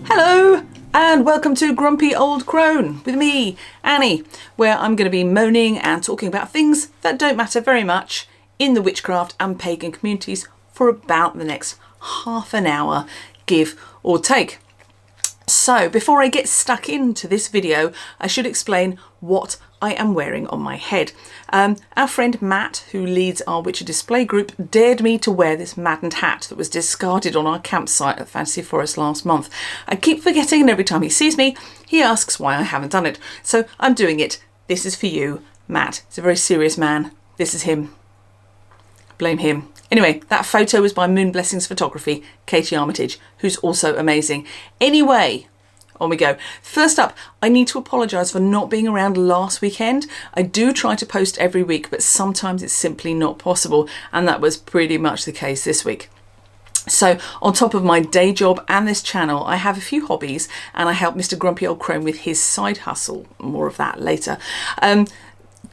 Hello and welcome to Grumpy Old Crone with me, Annie, where I'm going to be moaning and talking about things that don't matter very much in the witchcraft and pagan communities for about the next half an hour, give or take. So before I get stuck into this video, I should explain what I am wearing on my head. Our friend Matt, who leads our Witcher display group, dared me to wear this maddened hat that was discarded on our campsite at Fantasy Forest last month. I keep forgetting, and every time he sees me, he asks why I haven't done it. So I'm doing it. This is for you, Matt. He's a very serious man. This is him. Blame him. Anyway, that photo was by Moon Blessings Photography, Katie Armitage, who's also amazing. Anyway, on we go. First up, I need to apologise for not being around last weekend. I do try to post every week, but sometimes it's simply not possible, and that was pretty much the case this week. So on top of my day job and this channel, I have a few hobbies, and I help Mr. Grumpy Old Crone with his side hustle. More of that later.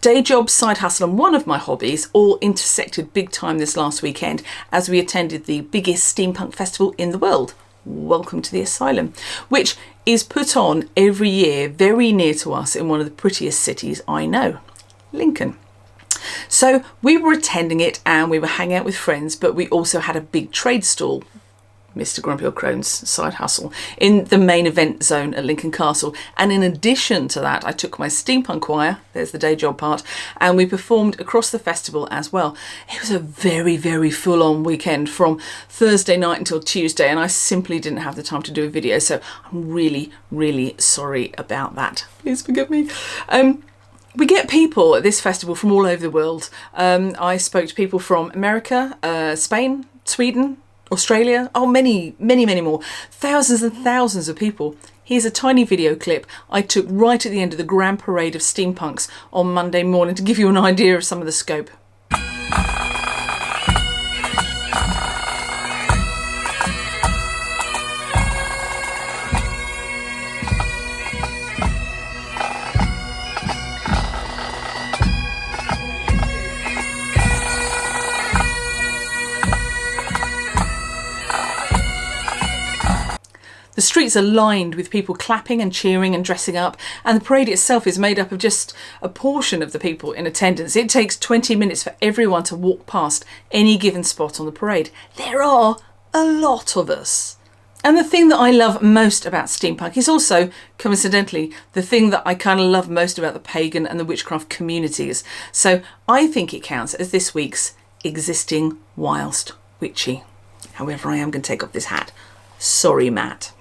Day job, side hustle and one of my hobbies all intersected big time this last weekend as we attended the biggest steampunk festival in the world, Welcome to the Asylum, which is put on every year very near to us in one of the prettiest cities I know, Lincoln. So we were attending it and we were hanging out with friends, but we also had a big trade stall, Mr. Grumpy Old Crone's side hustle, in the main event zone at Lincoln Castle. And in addition to that, I took my steampunk choir, there's the day job part, and we performed across the festival as well. It was a very, very full-on weekend from Thursday night until Tuesday, and I simply didn't have the time to do a video, so I'm really, really sorry about that. Please forgive me. We get people at this festival from all over the world. I spoke to people from America, Spain, Sweden, Australia, many more, thousands and thousands of people. Here's a tiny video clip I took right at the end of the Grand Parade of Steampunks on Monday morning to give you an idea of some of the scope. The streets are lined with people clapping and cheering and dressing up, and the parade itself is made up of just a portion of the people in attendance. It takes 20 minutes for everyone to walk past any given spot on the parade. There are a lot of us. And the thing that I love most about steampunk is also, coincidentally, the thing that I kind of love most about the pagan and the witchcraft communities. So I think it counts as this week's Existing Whilst Witchy. However, I am going to take off this hat. Sorry, Matt.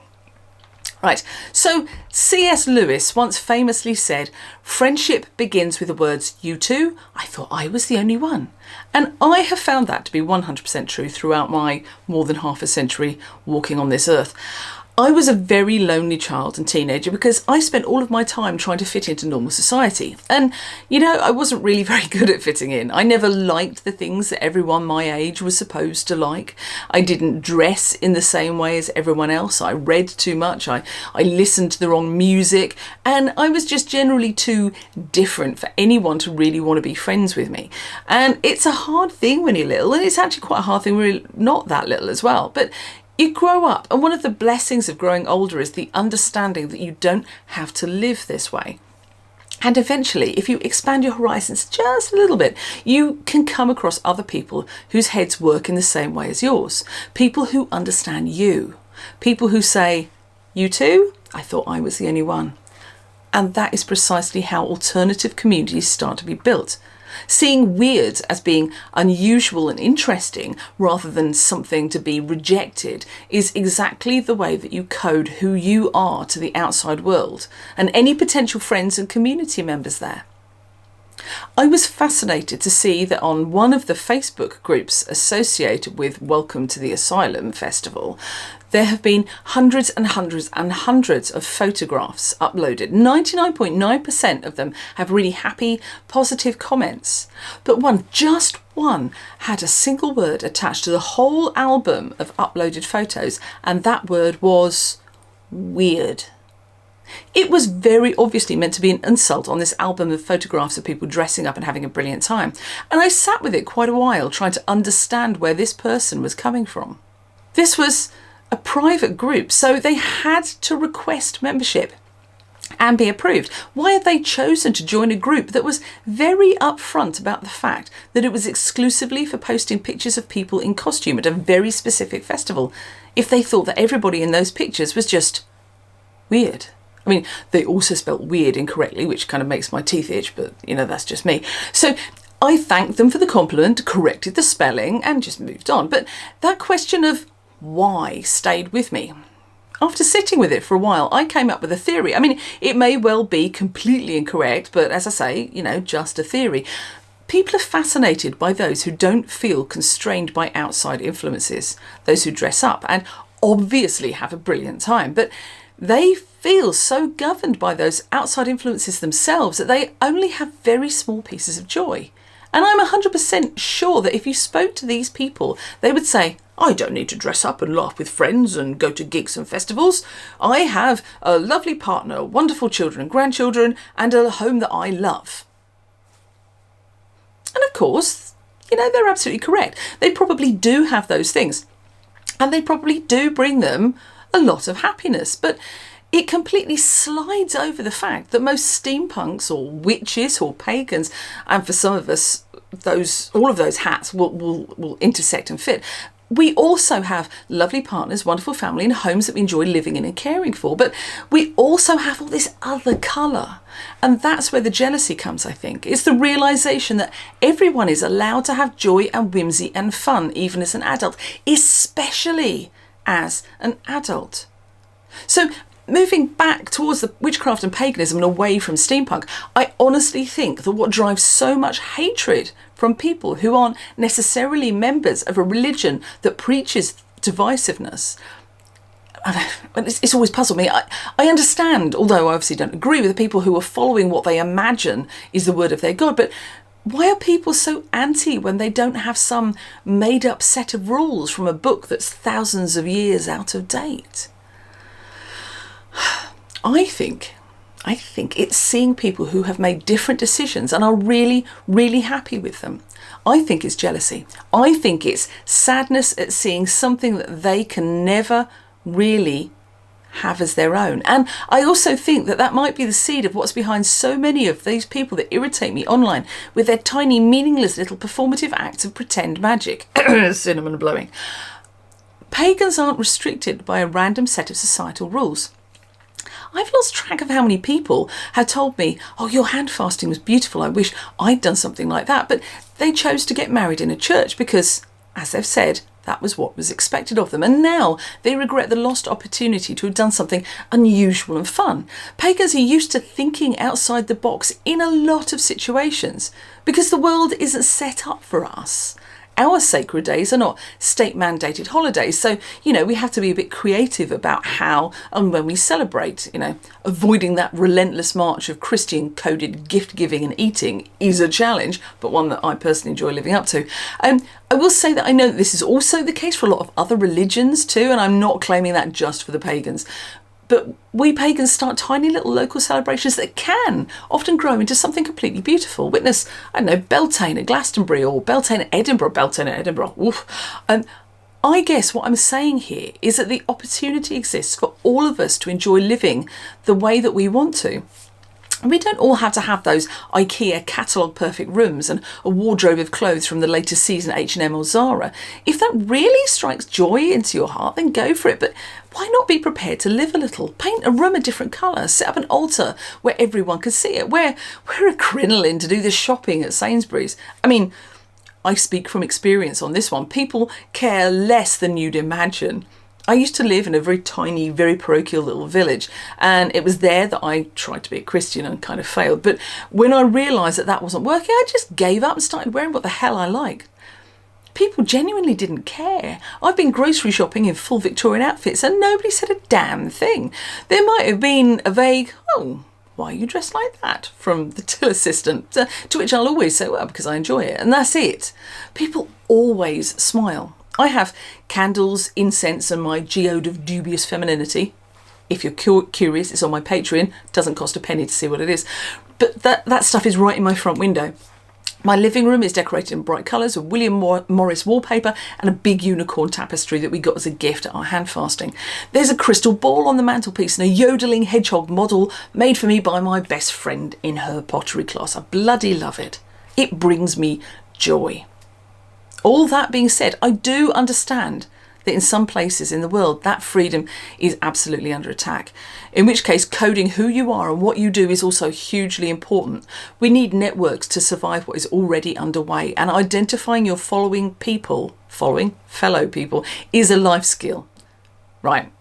Right, so C.S. Lewis once famously said, "Friendship begins with the words, 'you too?' I thought I was the only one." And I have found that to be 100% true throughout my more than half a century walking on this earth. I was a very lonely child and teenager because I spent all of my time trying to fit into normal society. And, I wasn't really very good at fitting in. I never liked the things that everyone my age was supposed to like. I didn't dress in the same way as everyone else. I read too much. I listened to the wrong music. And I was just generally too different for anyone to really want to be friends with me. And it's a hard thing when you're little. And it's actually quite a hard thing when you're not that little as well. But you grow up, and one of the blessings of growing older is the understanding that you don't have to live this way. And eventually, if you expand your horizons just a little bit, you can come across other people whose heads work in the same way as yours. People who understand you. People who say, "You too? I thought I was the only one." And that is precisely how alternative communities start to be built. Seeing weird as being unusual and interesting rather than something to be rejected is exactly the way that you code who you are to the outside world and any potential friends and community members there. I was fascinated to see that on one of the Facebook groups associated with Welcome to the Asylum Festival, there have been hundreds and hundreds and hundreds of photographs uploaded. 99.9% of them have really happy, positive comments. But just one, had a single word attached to the whole album of uploaded photos, and that word was weird. It was very obviously meant to be an insult on this album of photographs of people dressing up and having a brilliant time. And I sat with it quite a while trying to understand where this person was coming from. This was a private group, so they had to request membership and be approved. Why had they chosen to join a group that was very upfront about the fact that it was exclusively for posting pictures of people in costume at a very specific festival, if they thought that everybody in those pictures was just weird? I mean, they also spelt weird incorrectly, which kind of makes my teeth itch, but that's just me. So I thanked them for the compliment, corrected the spelling, and just moved on. But that question of why stayed with me. After sitting with it for a while, I came up with a theory. I mean, it may well be completely incorrect, but as I say, just a theory. People are fascinated by those who don't feel constrained by outside influences, those who dress up and obviously have a brilliant time, but they feel so governed by those outside influences themselves that they only have very small pieces of joy. And I'm 100% sure that if you spoke to these people, they would say, I don't need to dress up and laugh with friends and go to gigs and festivals. I have a lovely partner, wonderful children and grandchildren, and a home that I love. And of course, they're absolutely correct. They probably do have those things. And they probably do bring them a lot of happiness. But it completely slides over the fact that most steampunks or witches or pagans, and for some of us, all of those hats will intersect and fit. We also have lovely partners, wonderful family, and homes that we enjoy living in and caring for. But we also have all this other colour. And that's where the jealousy comes, I think. It's the realisation that everyone is allowed to have joy and whimsy and fun, even as an adult, especially as an adult. So moving back towards the witchcraft and paganism and away from steampunk, I honestly think that what drives so much hatred from people who aren't necessarily members of a religion that preaches divisiveness, it's always puzzled me. I understand, although I obviously don't agree with the people who are following what they imagine is the word of their God, but why are people so anti when they don't have some made up set of rules from a book that's thousands of years out of date? I think it's seeing people who have made different decisions and are really, really happy with them. I think it's jealousy. I think it's sadness at seeing something that they can never really have as their own. And I also think that might be the seed of what's behind so many of these people that irritate me online with their tiny, meaningless little performative acts of pretend magic. Cinnamon blowing. Pagans aren't restricted by a random set of societal rules. I've lost track of how many people have told me, oh, your hand fasting was beautiful, I wish I'd done something like that. But they chose to get married in a church because, as they've said, that was what was expected of them. And now they regret the lost opportunity to have done something unusual and fun. Pagans are used to thinking outside the box in a lot of situations because the world isn't set up for us. Our sacred days are not state-mandated holidays, so, we have to be a bit creative about how and when we celebrate. Avoiding that relentless march of Christian-coded gift-giving and eating is a challenge, but one that I personally enjoy living up to. I will say that I know that this is also the case for a lot of other religions too, and I'm not claiming that just for the pagans. But we pagans start tiny little local celebrations that can often grow into something completely beautiful. Witness, Beltane at Glastonbury or Beltane at Edinburgh. Oof. I guess what I'm saying here is that the opportunity exists for all of us to enjoy living the way that we want to. We don't all have to have those IKEA catalogue perfect rooms and a wardrobe of clothes from the latest season H&M or Zara. If that really strikes joy into your heart, then go for it. But why not be prepared to live a little? Paint a room a different colour, set up an altar where everyone can see it, wear a crinoline to do the shopping at Sainsbury's. I speak from experience on this one. People care less than you'd imagine. I used to live in a very tiny, very parochial little village, and it was there that I tried to be a Christian and kind of failed. But when I realised that wasn't working, I just gave up and started wearing what the hell I liked. People genuinely didn't care. I've been grocery shopping in full Victorian outfits and nobody said a damn thing. There might have been a vague, oh, why are you dressed like that? From the till assistant, to which I'll always say, well, because I enjoy it. And that's it. People always smile. I have candles, incense, and my geode of dubious femininity. If you're curious, it's on my Patreon. Doesn't cost a penny to see what it is. But that stuff is right in my front window. My living room is decorated in bright colours with William Morris wallpaper and a big unicorn tapestry that we got as a gift at our hand fasting. There's a crystal ball on the mantelpiece and a yodeling hedgehog model made for me by my best friend in her pottery class. I bloody love it. It brings me joy. All that being said, I do understand that in some places in the world that freedom is absolutely under attack, in which case coding who you are and what you do is also hugely important. We need networks to survive what is already underway, and identifying your following fellow people is a life skill. Right.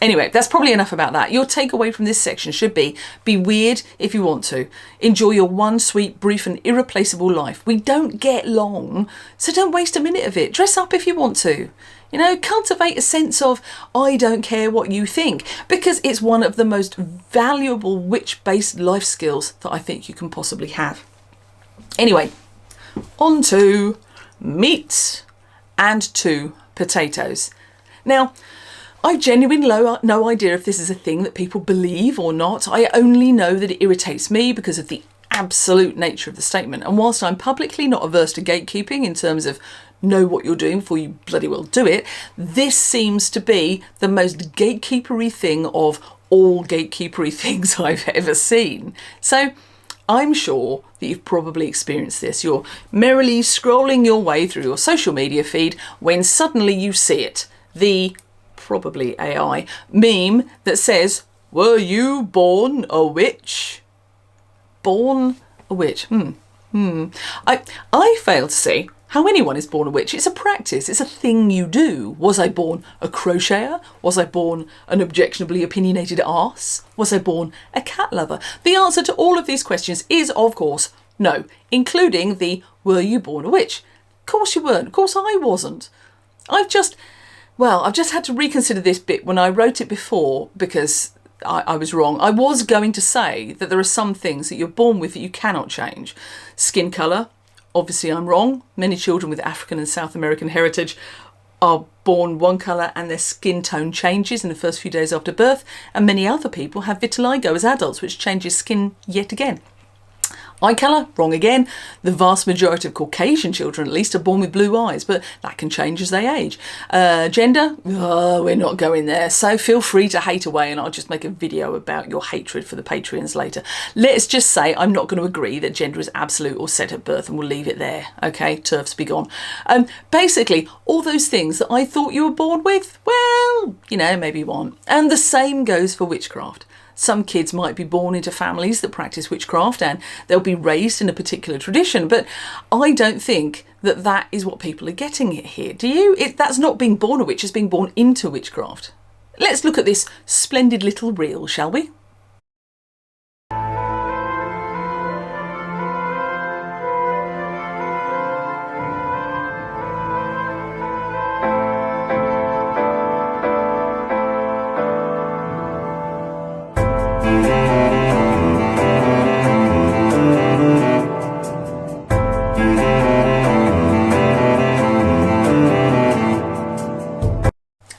Anyway, that's probably enough about that. Your takeaway from this section should be weird if you want to. Enjoy your one sweet, brief and irreplaceable life. We don't get long, so don't waste a minute of it. Dress up if you want to. You know, cultivate a sense of, I don't care what you think, because it's one of the most valuable witch-based life skills that I think you can possibly have. Anyway, on to meat and to potatoes. Now, I've genuinely no idea if this is a thing that people believe or not. I only know that it irritates me because of the absolute nature of the statement. And whilst I'm publicly not averse to gatekeeping in terms of know what you're doing before you bloody well do it, this seems to be the most gatekeepery thing of all gatekeepery things I've ever seen. So I'm sure that you've probably experienced this. You're merrily scrolling your way through your social media feed when suddenly you see it. The probably AI meme that says, "Were you born a witch?" Born a witch. I fail to see how anyone is born a witch. It's a practice. It's a thing you do. Was I born a crocheter? Was I born an objectionably opinionated arse? Was I born a cat lover? The answer to all of these questions is, of course, no, including the were you born a witch? Of course you weren't. Of course I wasn't. I've just had to reconsider this bit when I wrote it before because I was wrong. I was going to say that there are some things that you're born with that you cannot change. Skin colour. Obviously, I'm wrong. Many children with African and South American heritage are born one colour and their skin tone changes in the first few days after birth, and many other people have vitiligo as adults, which changes skin yet again. Eye colour, wrong again. The vast majority of Caucasian children, at least, are born with blue eyes, but that can change as they age. Gender, we're not going there, so feel free to hate away and I'll just make a video about your hatred for the Patreons later. Let's just say I'm not going to agree that gender is absolute or set at birth, and we'll leave it there, okay? Turfs be gone. Basically, all those things that I thought you were born with, well, you know, maybe you aren't. And the same goes for witchcraft. Some kids might be born into families that practice witchcraft and they'll be raised in a particular tradition, but I don't think that that is what people are getting here. Do you? That's not being born a witch, it's being born into witchcraft. Let's look at this splendid little reel, shall we?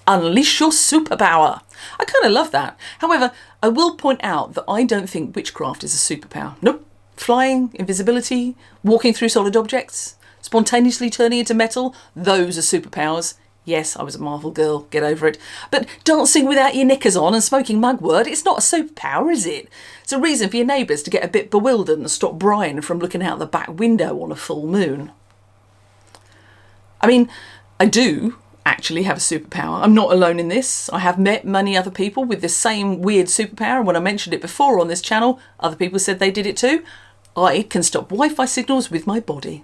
Unleash your superpower. I kind of love that. However, I will point out that I don't think witchcraft is a superpower. Nope. Flying, invisibility, walking through solid objects, spontaneously turning into metal, those are superpowers. Yes, I was a Marvel girl, get over it. But dancing without your knickers on and smoking mugwort, it's not a superpower, is it? It's a reason for your neighbours to get a bit bewildered and stop Brian from looking out the back window on a full moon. I mean, I do actually have a superpower. I'm not alone in this. I have met many other people with the same weird superpower, and when I mentioned it before on this channel, other people said they did it too. I can stop Wi-Fi signals with my body.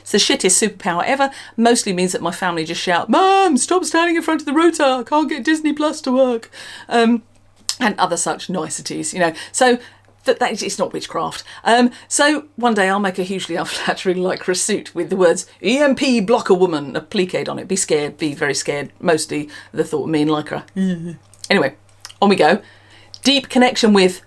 It's the shittest superpower ever. Mostly means that my family just shout, "Mum, stop standing in front of the router, I can't get Disney Plus to work." And other such niceties, you know. So it's not witchcraft. So one day I'll make a hugely unflattering lycra suit with the words "EMP block a woman" appliqued on it. Be scared, be very scared. Mostly the thought of me in lycra. Anyway, on we go. Deep connection with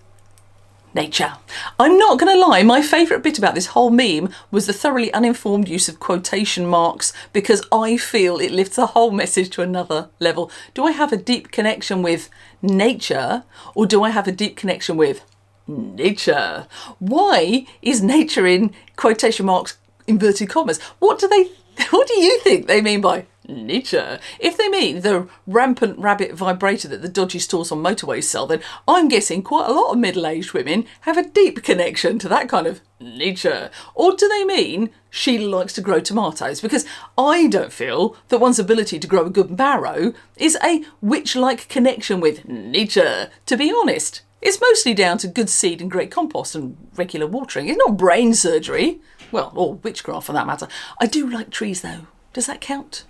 nature. I'm not going to lie, my favourite bit about this whole meme was the thoroughly uninformed use of quotation marks, because I feel it lifts the whole message to another level. Do I have a deep connection with nature, or do I have a deep connection with nature? Why is nature in quotation marks, inverted commas? What do you think they mean by nature? If they mean the rampant rabbit vibrator that the dodgy stores on motorways sell, then I'm guessing quite a lot of middle-aged women have a deep connection to that kind of nature. Or do they mean she likes to grow tomatoes? Because I don't feel that one's ability to grow a good marrow is a witch-like connection with nature, to be honest. It's mostly down to good seed and great compost and regular watering. It's not brain surgery. Well, or witchcraft for that matter. I do like trees though. Does that count?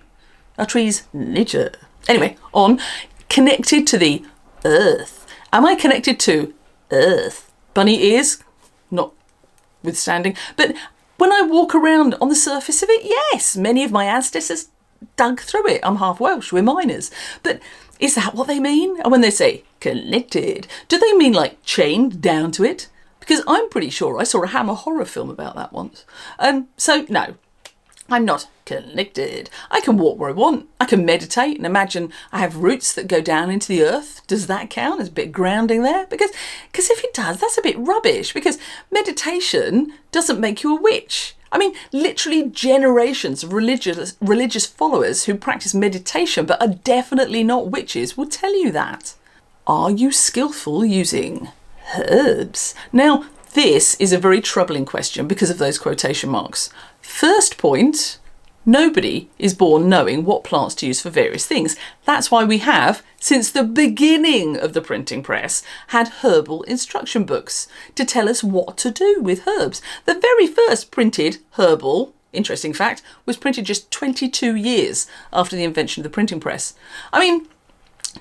Are trees nature? Anyway, on. Connected to the earth. Am I connected to earth? Bunny ears? Notwithstanding. But when I walk around on the surface of it, yes. Many of my ancestors dug through it. I'm half Welsh, we're miners. But is that what they mean? And when they say connected, do they mean like chained down to it? Because I'm pretty sure I saw a Hammer horror film about that once. So no, I'm not connected. I can walk where I want. I can meditate and imagine I have roots that go down into the earth. Does that count? There's a bit of grounding there. Because if it does, that's a bit rubbish. Because meditation doesn't make you a witch. I mean, literally generations of religious followers who practice meditation but are definitely not witches will tell you that. Are you skillful using herbs? Now, this is a very troubling question because of those quotation marks. First point, nobody is born knowing what plants to use for various things. That's why we have, since the beginning of the printing press, had herbal instruction books to tell us what to do with herbs. The very first printed herbal, interesting fact, was printed just 22 years after the invention of the printing press. I mean,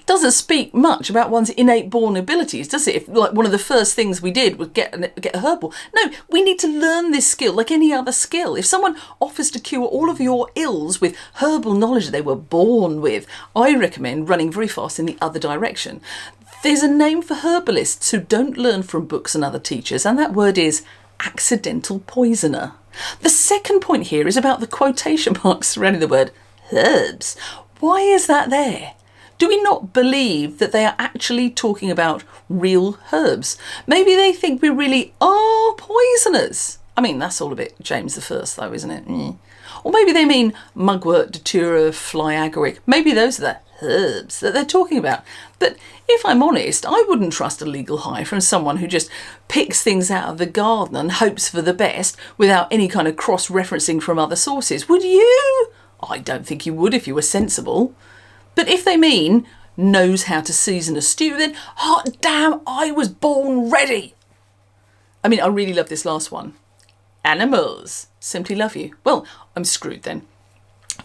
doesn't speak much about one's innate born abilities, does it? If like one of the first things we did was get a herbal. No, we need to learn this skill like any other skill. If someone offers to cure all of your ills with herbal knowledge they were born with, I recommend running very fast in the other direction. There's a name for herbalists who don't learn from books and other teachers, and that word is accidental poisoner. The second point here is about the quotation marks surrounding the word herbs. Why is that there? Do we not believe that they are actually talking about real herbs? Maybe they think we really are poisoners. I mean, that's all a bit James I though, isn't it? Or maybe they mean mugwort, datura, fly agaric. Maybe those are the herbs that they're talking about. But if I'm honest, I wouldn't trust a legal high from someone who just picks things out of the garden and hopes for the best without any kind of cross-referencing from other sources. Would you? I don't think you would if you were sensible. But if they mean knows how to season a stew, then hot damn, I was born ready. I mean, I really love this last one. Animals simply love you. Well, I'm screwed then.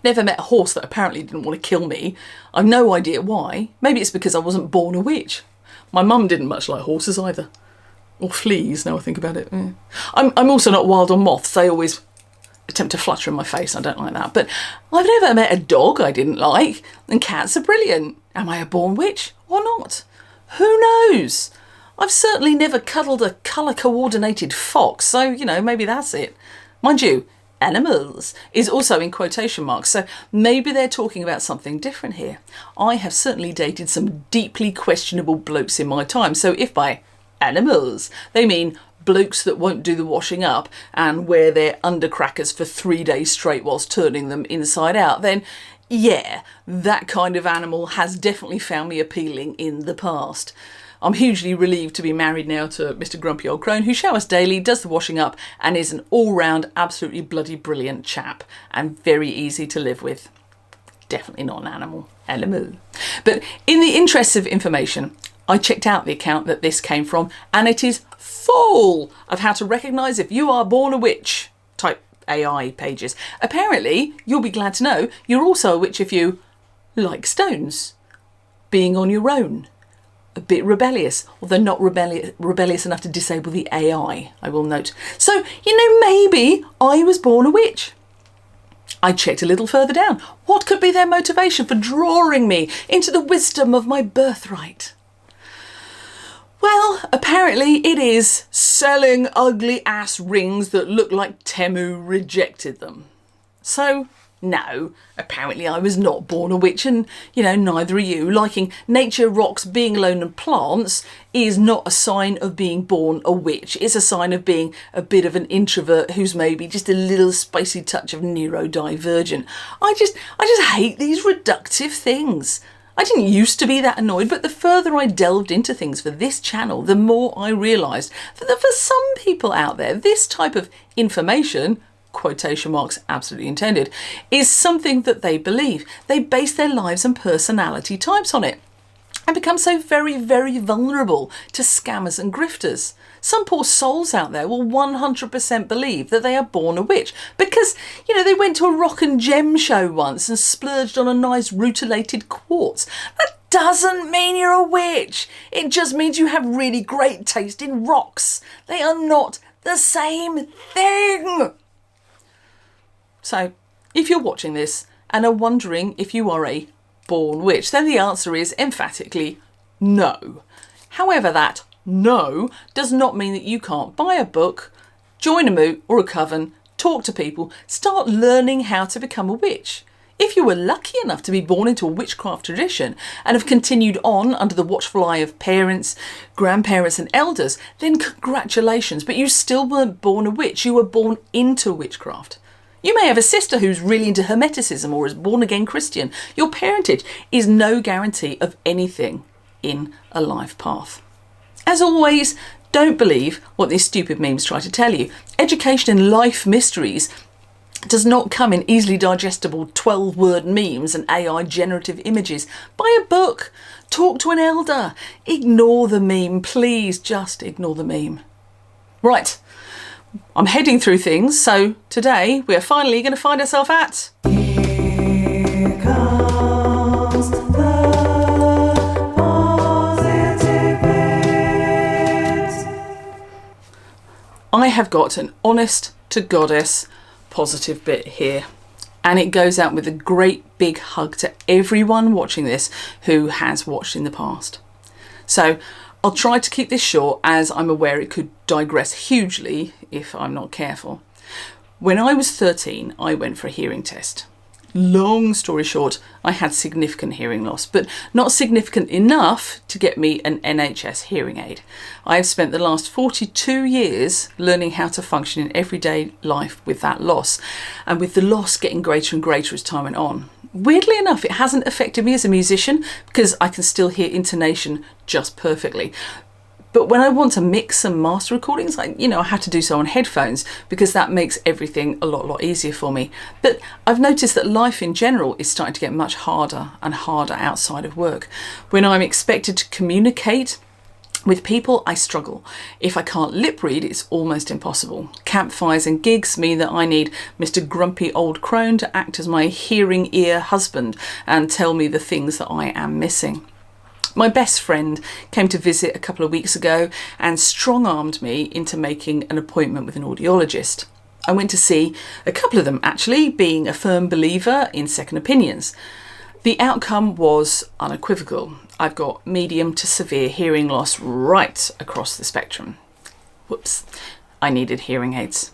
Never met a horse that apparently didn't want to kill me. I've no idea why. Maybe it's because I wasn't born a witch. My mum didn't much like horses either. Or fleas, now I think about it. Yeah. I'm also not wild on moths. They always attempt to flutter in my face. I don't like that. But I've never met a dog I didn't like. And cats are brilliant. Am I a born witch or not? Who knows? I've certainly never cuddled a colour-coordinated fox, so, maybe that's it. Mind you, animals is also in quotation marks, so maybe they're talking about something different here. I have certainly dated some deeply questionable blokes in my time, so if by animals they mean blokes that won't do the washing up and wear their undercrackers for 3 days straight whilst turning them inside out, then yeah, that kind of animal has definitely found me appealing in the past. I'm hugely relieved to be married now to Mr. Grumpy Old Crone, who showers daily, does the washing up, and is an all-round, absolutely bloody brilliant chap, and very easy to live with. Definitely not an animal. But in the interests of information, I checked out the account that this came from, and it is full of how to recognise if you are born a witch type AI pages. Apparently, you'll be glad to know you're also a witch if you like stones, being on your own, a bit rebellious, although not rebellious enough to disable the AI, I will note. So, maybe I was born a witch. I checked a little further down. What could be their motivation for drawing me into the wisdom of my birthright? Well, apparently it is selling ugly ass rings that look like Temu rejected them. So, no, apparently I was not born a witch, and, neither are you. Liking nature, rocks, being alone and plants is not a sign of being born a witch. It's a sign of being a bit of an introvert who's maybe just a little spicy touch of neurodivergent. I just hate these reductive things. I didn't used to be that annoyed, but the further I delved into things for this channel, the more I realised that for some people out there, this type of information, quotation marks absolutely intended, is something that they believe. They base their lives and personality types on it and become so very, very vulnerable to scammers and grifters. Some poor souls out there will 100% believe that they are born a witch because, they went to a rock and gem show once and splurged on a nice rutilated quartz. That doesn't mean you're a witch. It just means you have really great taste in rocks. They are not the same thing. So, if you're watching this and are wondering if you are a born witch, then the answer is emphatically no. However, that no does not mean that you can't buy a book, join a moot or a coven, talk to people, start learning how to become a witch. If you were lucky enough to be born into a witchcraft tradition and have continued on under the watchful eye of parents, grandparents and elders, then congratulations, but you still weren't born a witch, you were born into witchcraft. You may have a sister who's really into Hermeticism or is born-again Christian. Your parentage is no guarantee of anything in a life path. As always, don't believe what these stupid memes try to tell you. Education in life mysteries does not come in easily digestible 12-word memes and AI generative images. Buy a book. Talk to an elder. Ignore the meme. Please just ignore the meme. Right. I'm heading through things, so today we're finally going to find ourselves at... Here comes the positive bit. I have got an honest to goddess positive bit here, and it goes out with a great big hug to everyone watching this who has watched in the past. So I'll try to keep this short, as I'm aware it could digress hugely if I'm not careful. When I was 13, I went for a hearing test. Long story short, I had significant hearing loss, but not significant enough to get me an NHS hearing aid. I have spent the last 42 years learning how to function in everyday life with that loss, and with the loss getting greater and greater as time went on. Weirdly enough, it hasn't affected me as a musician because I can still hear intonation just perfectly. But when I want to mix and master recordings, I have to do so on headphones because that makes everything a lot easier for me. But I've noticed that life in general is starting to get much harder and harder outside of work. When I'm expected to communicate with people, I struggle. If I can't lip read, it's almost impossible. Campfires and gigs mean that I need Mr. Grumpy Old Crone to act as my hearing ear husband and tell me the things that I am missing. My best friend came to visit a couple of weeks ago and strong-armed me into making an appointment with an audiologist. I went to see a couple of them, actually, being a firm believer in second opinions. The outcome was unequivocal. I've got medium to severe hearing loss right across the spectrum. Whoops, I needed hearing aids.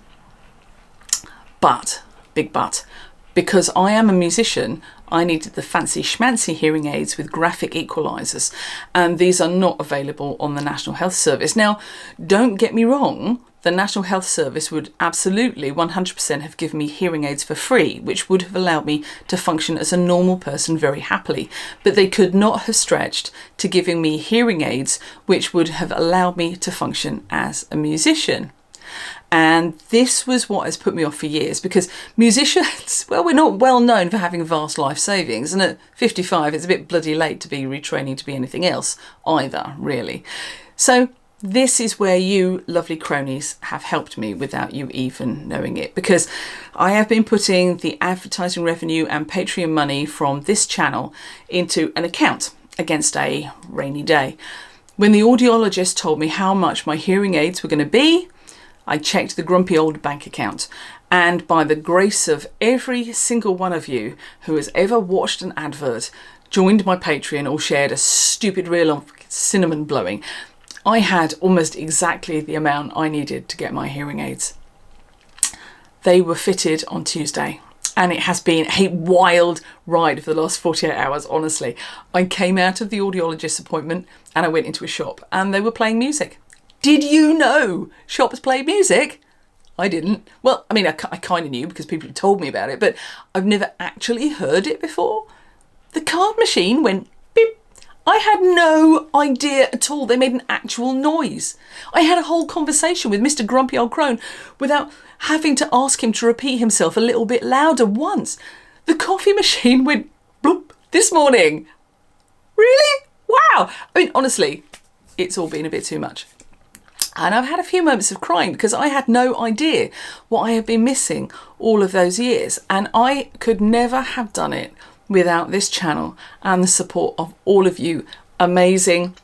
But, big but, because I am a musician, I needed the fancy schmancy hearing aids with graphic equalisers, and these are not available on the National Health Service. Now, don't get me wrong, the National Health Service would absolutely 100% have given me hearing aids for free, which would have allowed me to function as a normal person very happily. But they could not have stretched to giving me hearing aids which would have allowed me to function as a musician. And this was what has put me off for years, because musicians, well, we're not well known for having vast life savings, and at 55 it's a bit bloody late to be retraining to be anything else either, really. So this is where you lovely cronies have helped me without you even knowing it, because I have been putting the advertising revenue and Patreon money from this channel into an account against a rainy day. When the audiologist told me how much my hearing aids were going to be, I checked the grumpy old bank account, and by the grace of every single one of you who has ever watched an advert, joined my Patreon or shared a stupid reel of cinnamon blowing, I had almost exactly the amount I needed to get my hearing aids. They were fitted on Tuesday, and it has been a wild ride for the last 48 hours, honestly. I came out of the audiologist's appointment and I went into a shop and they were playing music. Did you know shops play music? I didn't. Well, I mean, I kind of knew because people had told me about it, but I've never actually heard it before. The card machine went beep. I had no idea at all they made an actual noise. I had a whole conversation with Mr. Grumpy Old Crone without having to ask him to repeat himself a little bit louder once. The coffee machine went bloop this morning. Really? Wow. I mean, honestly, it's all been a bit too much. And I've had a few moments of crying because I had no idea what I had been missing all of those years. And I could never have done it without this channel and the support of all of you amazing,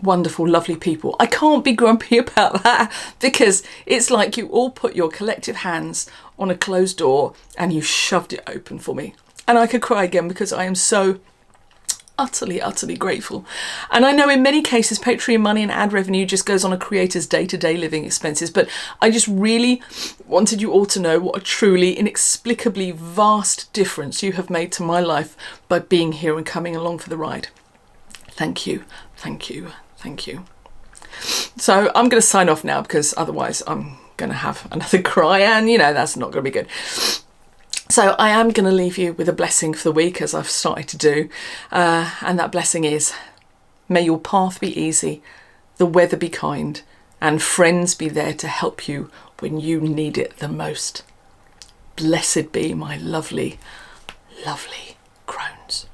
wonderful, lovely people. I can't be grumpy about that because it's like you all put your collective hands on a closed door and you shoved it open for me. And I could cry again because I am so utterly, utterly grateful. And I know in many cases Patreon money and ad revenue just goes on a creator's day-to-day living expenses, but I just really wanted you all to know what a truly inexplicably vast difference you have made to my life by being here and coming along for the ride. Thank you, thank you, thank you. So I'm going to sign off now because otherwise I'm going to have another cry and, you know, that's not going to be good. So I am going to leave you with a blessing for the week, as I've started to do. And that blessing is, may your path be easy, the weather be kind, and friends be there to help you when you need it the most. Blessed be my lovely, lovely crones.